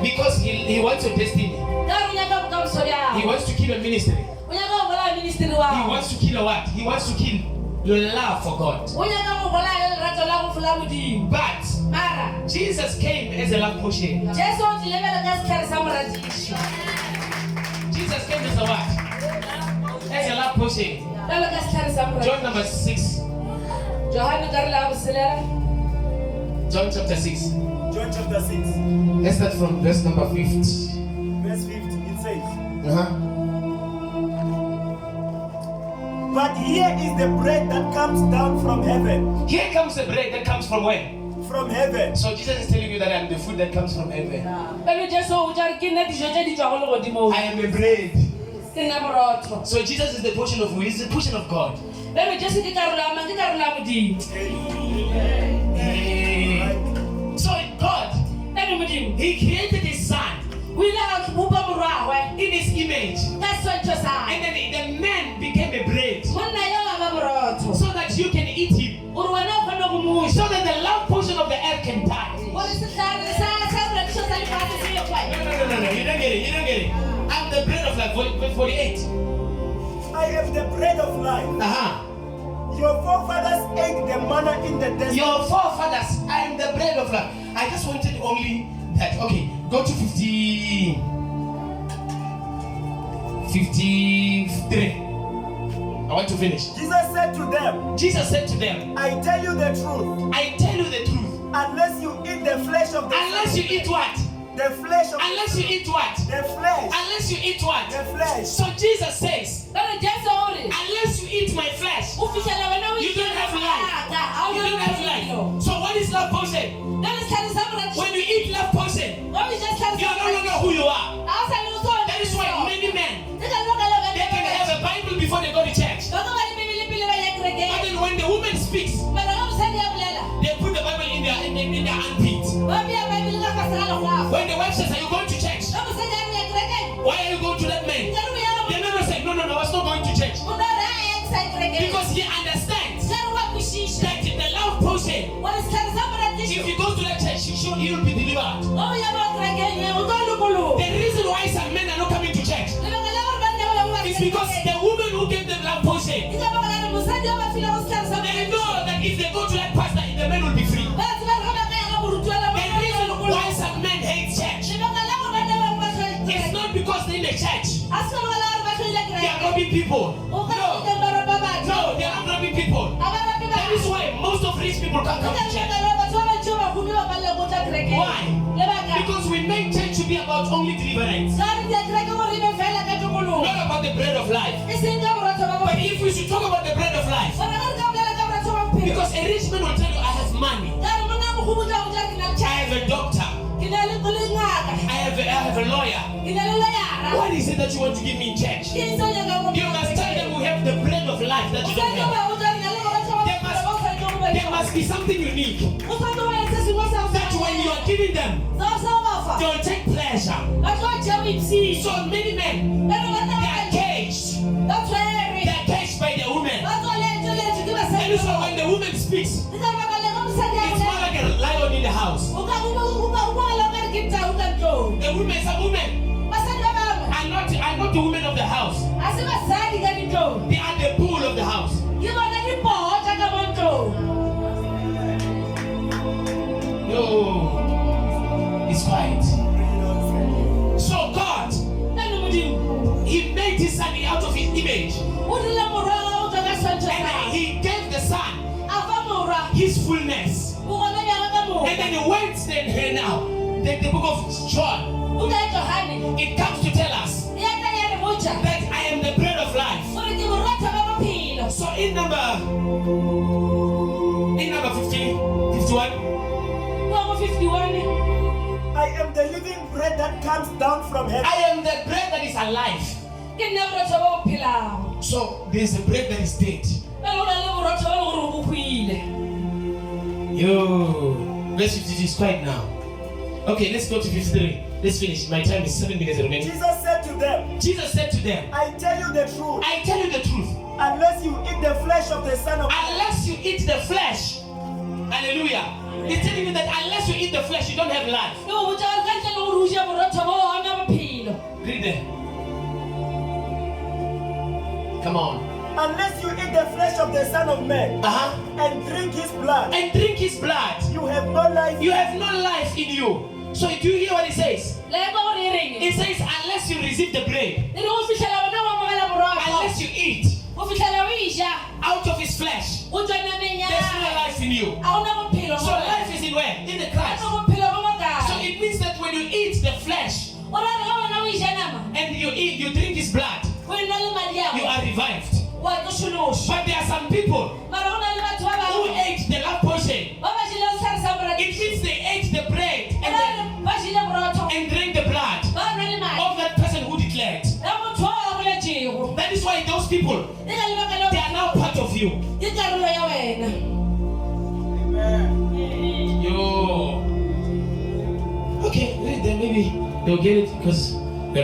Because he wants your destiny. He wants to kill your ministry. He wants to kill your what? He wants to kill your love for God. But Jesus came as a love potion. Jesus came as a what? As a love potion. John number 6. John chapter 6. John chapter 6. Let's start from verse number 50. Verse 50. It says, But here is the bread that comes down from heaven. Here comes the bread that comes from where? From heaven. So Jesus is telling you that I am the food that comes from heaven. I am the bread. So Jesus is the portion of who? He's the portion of God. So in God, He created His Son in His image. And then the man became a bread so that you can eat Him. So that the love portion of the earth can die. No, you don't get it. I'm the bread of life. Verse 48. I am the bread of life. Your forefathers ate the manna in the desert. Your forefathers, I am the bread of life. I just wanted only that. Okay, go to 53. I want to finish. Jesus said to them, I tell you the truth. Unless you eat the flesh of the Unless you eat what? The flesh of Unless you eat what? The flesh. Unless you eat what? The flesh. So Jesus says, unless you eat my flesh, you don't have life. You don't have life. So what is love potion? When you eat love potion, you are no longer who you are. That is why many men, they can have a Bible before they go to church. But then when the woman speaks, they put the Bible in their armpit. When the wife says, are you going to church? Why are you going to that man? The man will say, no, I was not going to church. Because he understands that the love potion, if he goes to that church, he will be delivered. The reason why some men are not coming to church is because the woman who gave them love potion, they know that if they go to that pastor, the man will be free. The reason why some men hate church is not because they're in the church. They are robbing people. No, they are not robbing people. That is why most of rich people can't come to church. Why? Because we make church to be about only deliverance, not about the bread of life. But if we should talk about the bread of life, because a rich man will tell you, I have money, I have a doctor, I have a lawyer. What is it that you want to give me in church? You must tell them we have the bread of life that you don't have. There must be something unique that when you are giving them, they will take pleasure. So many men, they are caged. They are caged by the woman. And so when the woman speaks, it's more like a lion in the house. The women, some women are not the women of the house. They are the bull of the house. Yo, it's quiet. So God, He made His Son out of His image, and He gave the Son His fullness. And then He went there now. The book of John, it comes to tell us that I am the bread of life. So in number 51, I am the living bread that comes down from heaven. I am the bread that is alive. So there is a bread that is dead. Yo, verse 52 is quiet now. Okay, let's go to 53. Let's finish. My time is 7 minutes remaining. Jesus said to them, I tell you the truth. Unless you eat the flesh of the Son of Man. Unless you eat the flesh. Hallelujah. He's telling you that unless you eat the flesh, you don't have life. Come on. Unless you eat the flesh of the Son of Man and drink his blood. And drink his blood. You have no life. You have no life in you. So do you hear what it says? It says unless you receive the bread. Unless you eat out of his flesh. There's no life in you. So life is in where? In the Christ. So it means that when you eat the flesh and you drink his blood, you are revived. But there are some people who ate the love potion. It means they ate the bread and drank the blood of that person who declared. That is why those people, they are now part of you. Yo. Okay, read them. Maybe they'll get it because